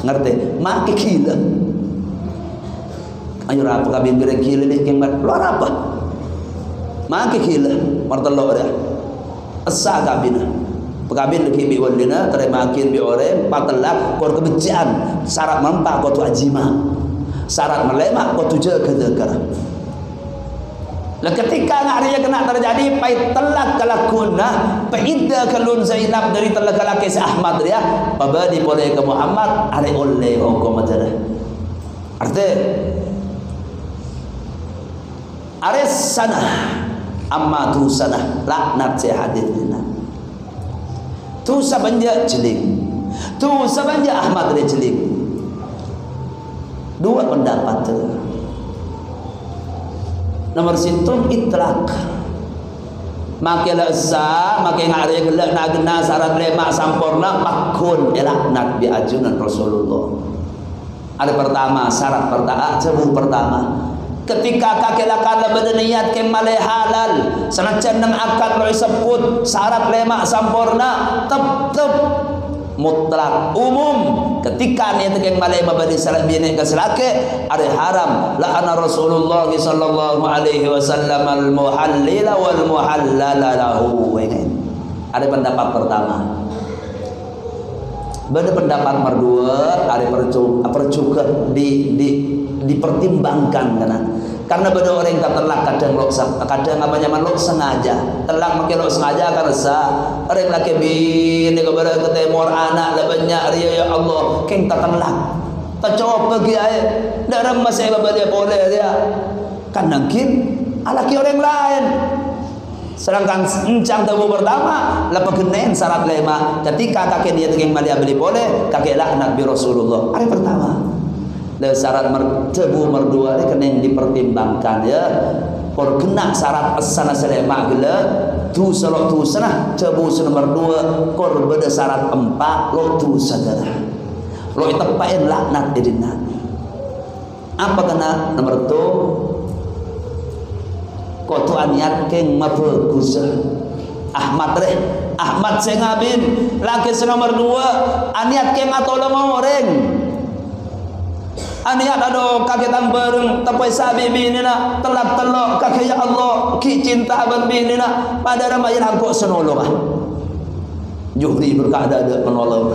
ngerti mak kekila. Ayo apa kabin kering kila ni keng luar apa? Mak kekila martalok dia asa kabina pekabin leki bi walina terima makin bi orang patelak kor kebencian syarat mempak kau tu ajima syarat melemak kau tu jaga negara. Lah ketika ngarinya kena terjadi pai telak kalakuna paida kalun Zainab dari telak kalake si Ahmad dia pabadi boleh ke Muhammad are oleh hukum aja arti are sana amma tu sana laknat si hadis dina tu sabanja jeling tu sabanja Ahmad dia jeling dua pendapat tu. Nomor sintum itlak makai lasa makai ngari gelak nak gena syarat lemak sampurna pakun elaknat bi ajunan Rasulullah. Ada pertama syarat pertama cebu pertama ketika kakek lakan lebih niat ke malai halal senajan nang akad roi sebut syarat lemak sampurna tep mutlak umum ketika niat ke malai mabadi syarat bini ke selake ada haram la'ana Rasulullah sallallahu alaihi wasallam al muhallil wal muhallala lahu. Ada pendapat pertama. Pada pendapat kedua ada percuka dipertimbangkan karena pada orang yang terlak kadang apa nyaman lo sengaja telak makin lo sengaja karena sah orang laki bini kepada ketemur anak lebihnya ya Allah keng tak telak tak coba pergi air darah masih dia boleh dia kan mungkin alaki orang lain. Sedangkan encang tahu pertama lepas kenen syarat lema ketika kakek dia tengeng malia beli boleh kakek laknat bi Rasulullah. Hari pertama dan syarat tebu merdua dia kenen dipertimbangkan ya por kena syarat asana selema gila tu salok tu sana tebu nomor 2 kor beda syarat 4 lo tu sadara lo itepain laknat didina apa kena nomor 2 kau tu aniat keng mabagus Ahmad re Ahmad sengabin laki nomor 2 aniat keng atau lama orang aniat ada kagetan bareng tapi sabi bini na telak telok kakek ya Allah ki cinta abang bini na pada ramayan aku senolong Juhri berkata ada penolong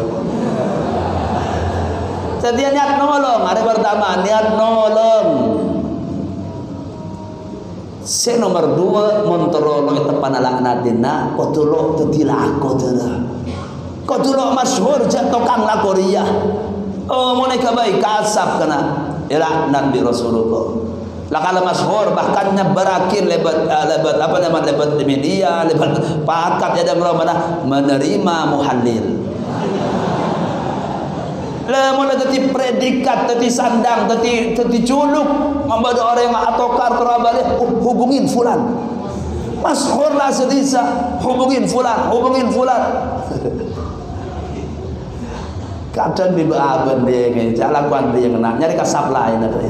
setiap niat nolong hari pertama niat nolong. Se nomor 2 montorolo tepan laknatina kotulo tetilah kotulah kotulo masyhur jatuh kang lakoria oh moneka baik kasap kena laknat di Rasulullah lah kalau masyhur bahkannya berakhir lebat apa namanya lebat di media lebat pakat ada mana menerima muhallil lah mula tadi predikat tadi sandang tadi culuk membada orang yang atokar kerabalik hubungin fulan masyhur lah sedisa hubungin fulan kadang di baaban dia jalakuan dia kena nyari kasap lain ada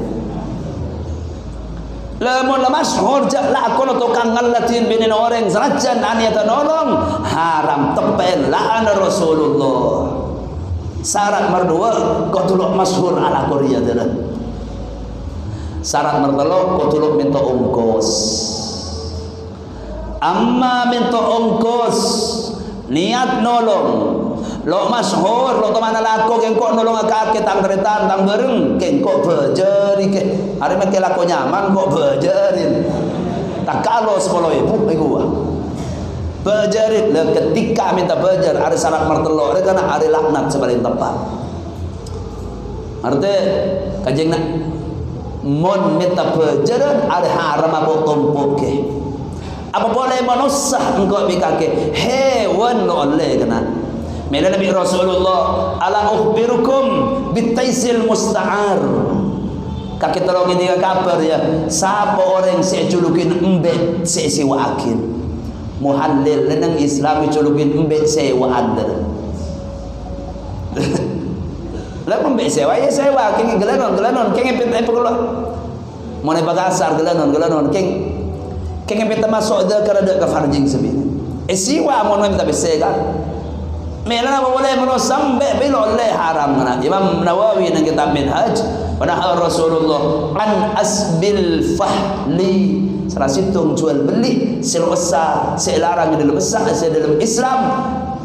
lah mula masyhur lah aku tukang ngalatin binin orang serajan aniatan nolong haram tepel la'ana Rasulullah. Syarat merdua kau tuluk masyhur ala Korea jalan. Syarat merdua kau tuluk minta ongkos. Amma minta ongkos niat nolong. Lo masyhur lo teman lako keng kok nolong kakek tang keretan tang bereng keng kok bejeri ke. Hari make lako nyaman kok bejerin. Tak kalau 10.000 gua. Bejarit lah ketika minta bejar ada syarat martelok ada karena ada laknat sebaliknya tepat artinya kajeng nak mon minta bejaran ada haram apa tumpuk ke apa boleh manusah engkau bikake hewan oleh kena mela Nabi Rasulullah ala ukhbirukum bitaisil musta'ar kakek tolong ini kabar ya siapa orang saya julukin embet saya siwakin muhallil lenang Islam culukin embek sewaan dah. Lah embek sewa ya sewa keng gelanon keng pet apa kalau mau ne bagasar gelanon keng pet masuk dah kerada ke farjing sebini. Siwa mau ne tapi sega. Mela boleh merosam be oleh haram mana. Imam Nawawi dalam kitab Minhaj pada Rasulullah an asbil fahli salah situng jual beli selesa selarang dalam besar dalam Islam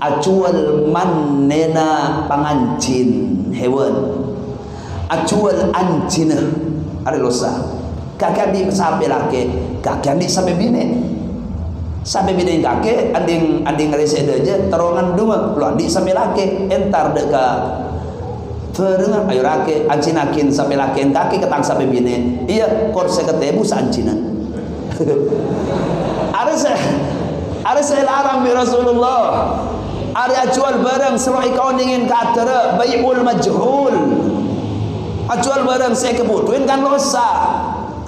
acual manena pangancin hewan acual ancina ada losa kakak di sampai laki kakak di sampai bini sampai bini kakek anding rese aja terowongan dua lu adik sampai laki entar dekat perengan ayo laki ancinakin sampai laki kaki ketang sampai bini iya korse ketemu sancinan ada saya larang bi Rasulullah ada jual barang seruai kau ingin kata bai'ul majhul jual barang saya kebutuhin kan rosak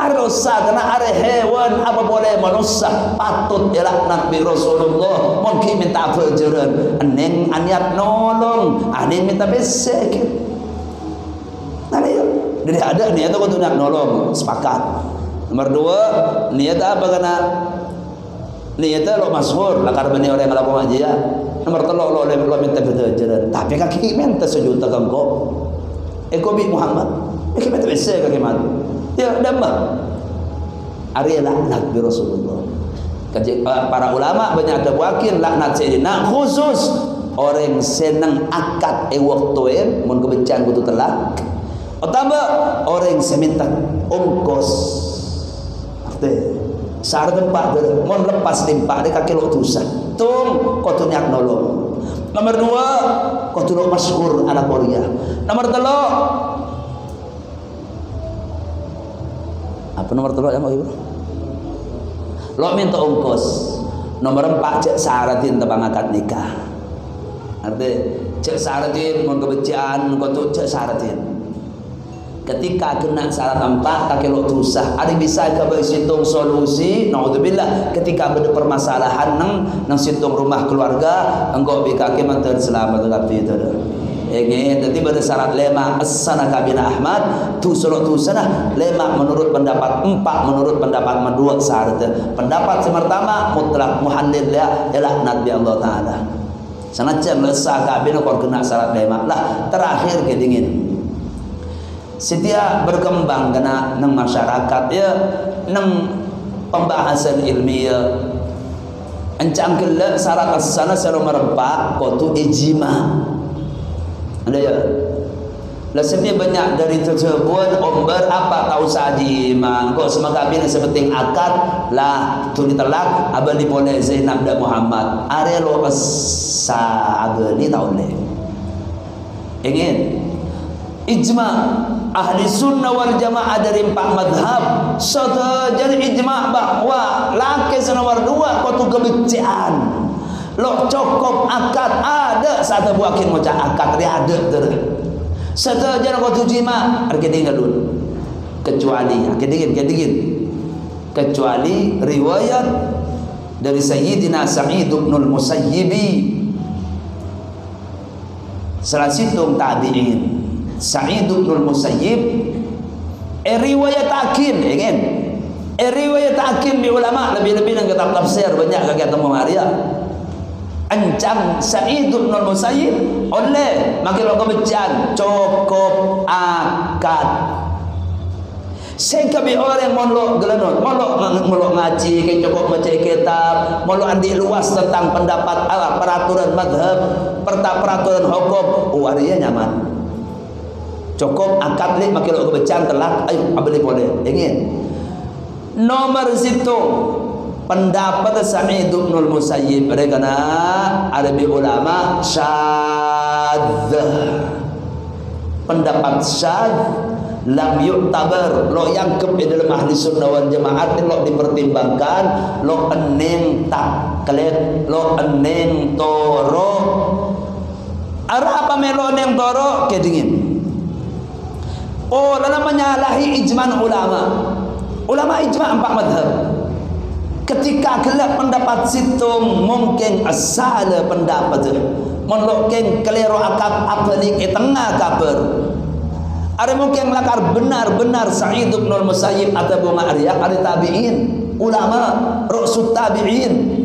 karena ada hewan apa boleh manusia patut dilaknat bi Rasulullah mungkin minta perjuran aneng aniat nolong aneng minta besek jadi ada niat aku tu nak nolong sepakat. Nomor dua niat apa kena niatnya lo masyhur lakar bani orang yang lakukan aja ya. Nomor telok lo minta perjuran tapi kaki minta sejuta kangko eko bi Muhammad kaki minta besek kaki mati ya damba ari laknat bi Rasulullah. Para ulama banyak ada wakil laknat Sayyidina khusus orang senang akad waktu mun kebencian kudu telak utama orang seminta ongkos arti sar tempat mun lepas limpak dia kaki lo tusan tung kau tu nyak nolong. Nomor dua kau tu lo masyhur anak Korea. Nomor telok apa nomor telok yang ibu lo minta ongkos. Nomor 4 cek syaratin tebang akad nikah arti cek syaratin mun kebencian kau tu cek syaratin ketika kena syarat 4 kaki lo tusah ada bisa ke bersitung solusi naudzubillah ketika ada permasalahan nang situng rumah keluarga engkau bi kaki mantan selamat tapi itu ingin jadi pada syarat lema as-sana kabina Ahmad tu surat tu sana lema menurut pendapat 4 menurut pendapat 2 syarat pendapat pertama mutlak muhallil ya laknat bi Allah taala sanajan lesah kabina kau kena syarat lema lah terakhir ke dingin setiap berkembang kena nang masyarakat ya nang pembahasan ilmiah encang kelak syarat asana nomor 4 kudu ijma ada ya lah setiap banyak dari tersebut omber apa tahu saji mang kok semoga bin sepenting akad lah tu ditelak abadi boleh Zainab dan Muhammad are lo sa abadi tahu le ingin ijma ahli sunnah wal jamaah dari 4 madhab setuju ijma bahwa laki nomor 2 kudu kebencian lo cukup akad ada satu buakin mau akad dia ada terus setuju kudu jima arkeding dulu kecuali kecuali riwayat dari Sayyidina Sa'id bin al-Musayyib salah situng tabi'in Sa'id bin al-Musayyib riwayat akin ingin riwayat akin di ulama lebih-lebih nang kitab tafsir banyak kagak temu Maria ancam Sa'id bin al-Musayyib oleh makin lo kebencian cukup akad sekabi orang molok gelanon molok ngaji ke cukup baca kitab molok andi luas tentang pendapat peraturan madhab peraturan hukum waria nyaman cukup akad li makin lo kebencian telak ayo abli boleh ingin nomor situ pendapat Sa'id bin al-Musayyib mereka ada bi ulama syadz pendapat syadz lam yu'tabar lo yang ke dalam ahli sunnah wal jamaah lo dipertimbangkan lo eneng taklet lo eneng toro ara apa melo eneng toro kedingin oh lalu menyalahi ijma ulama ijma 4 madhab ketika kelak pendapat situng mungkin asal pendapat mungkin keliru akab apa ni tengah kabar ada mungkin lakar benar-benar Sa'id bin Musayyib atau Abu Ma'riyah ada tabi'in ulama ru'sut tabi'in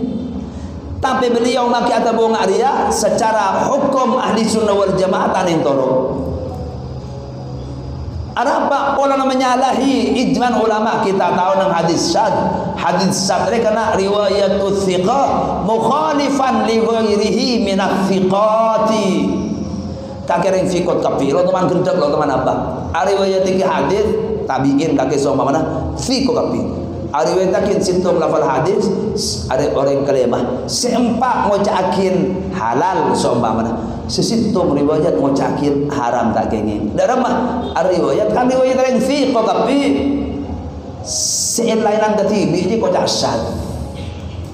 tapi beliau maki atau Abu Ma'riyah secara hukum ahli sunnah wal jamaah tanin toro ada apa pola menyalahi ijman ulama kita tahu nang hadis syad kena riwayatut thiqah mukhalifan li ghairihi min thiqati kakering fikot kapi lo teman gendek lo teman apa riwayat iki hadis tabiin kakek sama mana fikot kapi riwayat takin sintum lafal hadis ada orang kalimah seempat ngocakin halal sama mana sesintum riwayat ngocakin haram tak kenging dak mah riwayat kan riwayat yang fikot kapi sein lainan ketibi ini kocak syad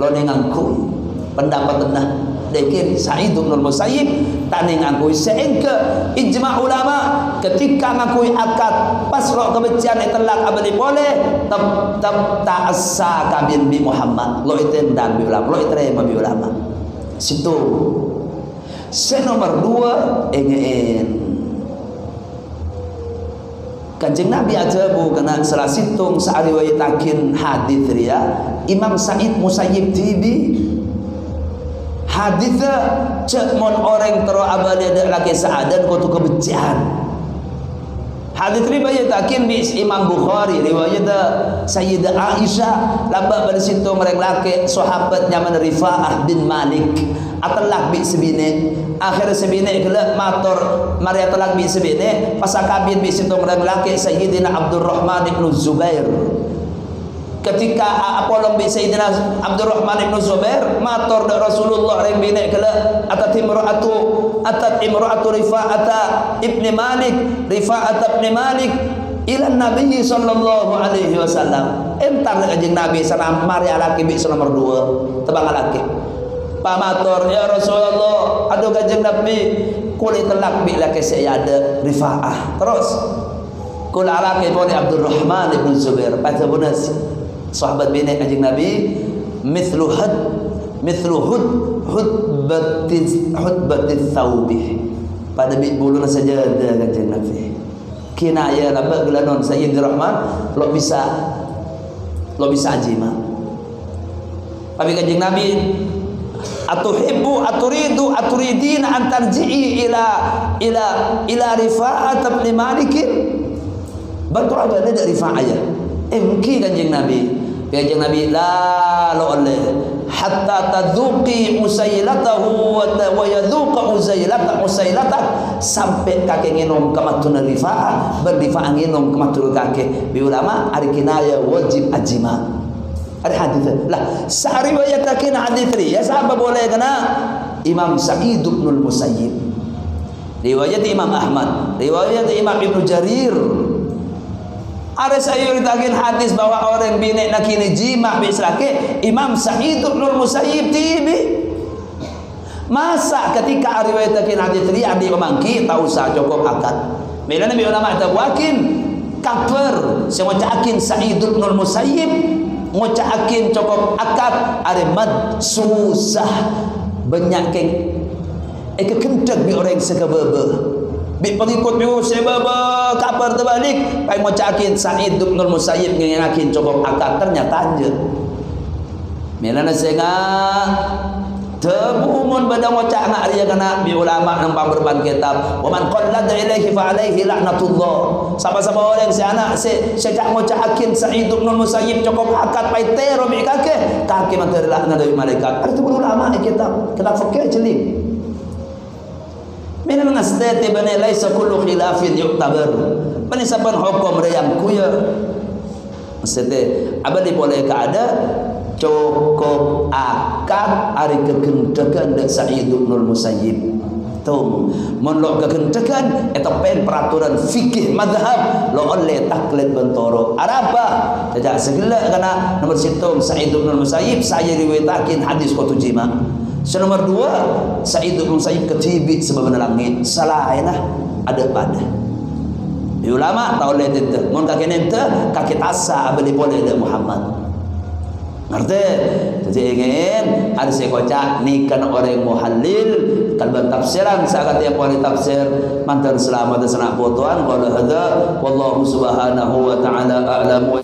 lo nengangku pendapat tenah dekin Sa'id bin Musayyib tak nengangku seengke ijma' ulama ketika ngakui akad pas roh kebencian telak abadi boleh tetap tak asa kabin bi Muhammad lo itendang bi ulama lo iterima bi ulama situ nomor 2 engen Kanjeng Nabi aja bu kena salah situng saariwayatakin hadis ria Imam Sa'id Musayyib tibi hadis cek mon orang tero abadi ada lagi saadan kutu kebencian hadis riwayatakin bi Imam Bukhari riwayat Sayyidah Aisyah laba pada situ mereka laki sahabat nyaman Rifa'ah bin Malik atalak bi sebine akhir sebine kelak matur Maria talak bi sebine pasakabin bi situ mereka laki Sayyidina Abdurrahman ibn Zubair ketika apolong bi Sayyidina Abdurrahman ibn Zubair matur dak Rasulullah ring bine kelak atat imra'atu Rifa'ata ibni Malik Rifa'ata ibni Malik ila Nabi sallallahu alaihi wasallam entar kanjeng Nabi salam mari laki bi nomor 2 tebang laki pamatur ya Rasulullah aduh kanjeng Nabi kulit telak bi laki saya ada Rifa'ah terus kula laki pun Abdurrahman ibn Zubair pada bonus sahabat bini kanjeng Nabi mithlu hudbatis thawbih pada bulu saja ada kanjeng Nabi kinaya laba gelanon Sayyidina Rahman lo bisa ajima tapi kanjeng Nabi aturidina an tarji'i ila Rifa'at bin Malik betul ada Rifa'ah ya mungkin kanjeng Nabi la lo oleh hatta tadzuqi usailatahu wa yadzuqa usailatak sampai kakek nginom kematun Rifa'ah berdifa'ah nginom kematun kakek bi ulama ari kinaya wajib ajima ada hadis lah sariwayatakin hadis ya sahabat boleh kena Imam Sa'id bin Musayyib riwayat Imam Ahmad riwayat Imam Ibnu Jarir ada saya ditakin hadis bahwa orang bini nak kini jima bislake Imam Sa'id bin Musayyib tibi masa ketika riwayatakin hadis ri adi omangki tahu sa cukup akad bila nabi ulama tawakin kafir semua cakin Sa'id bin Musayyib ngocakin cukup akad ada mad susah banyak keng kekentek bi orang sekebebe bi pengikut bi sebaba kabar terbalik pai ngocakin Sa'id bin Musayyib ngengakin cukup akad ternyata anje melana senga tebumun pada ngocak ngak dia kena bi ulama nang pamberban kitab wa man qallada ilaihi fa alaihi laknatullah sama-sama orang si anak sejak ngocakin Sa'id bin Musayyib cukup akad pai tero bi kake mantar laknat dari malaikat ada tu ulama kitab fikih jeling minal nastati bani laisa kullu khilafin yu'tabar bani saban hukum yang kuya mesti abadi boleh ada cukup akad ari kegendekan dak Sa'id bin Musayyib tum mun lo kegendekan eta pen peraturan fikih mazhab lo oleh taklid bentoro araba tidak segala kana nomor situng Sa'id bin Musayyib saya riwayatakin hadis qatu jima nomor 2 Sa'id bin Musayyib ketibi sebab langit salainah ada pada di ulama tahu le tente mun kakek nente kakek asa abli boleh Muhammad Ngerti? Jadi ingin ada sekocak nikan orang muhallil kalban tafsiran saat dia boleh tafsir mantan selamat dan senak putuan. Qala hadza wallahu subhanahu wa ta'ala a'lamu.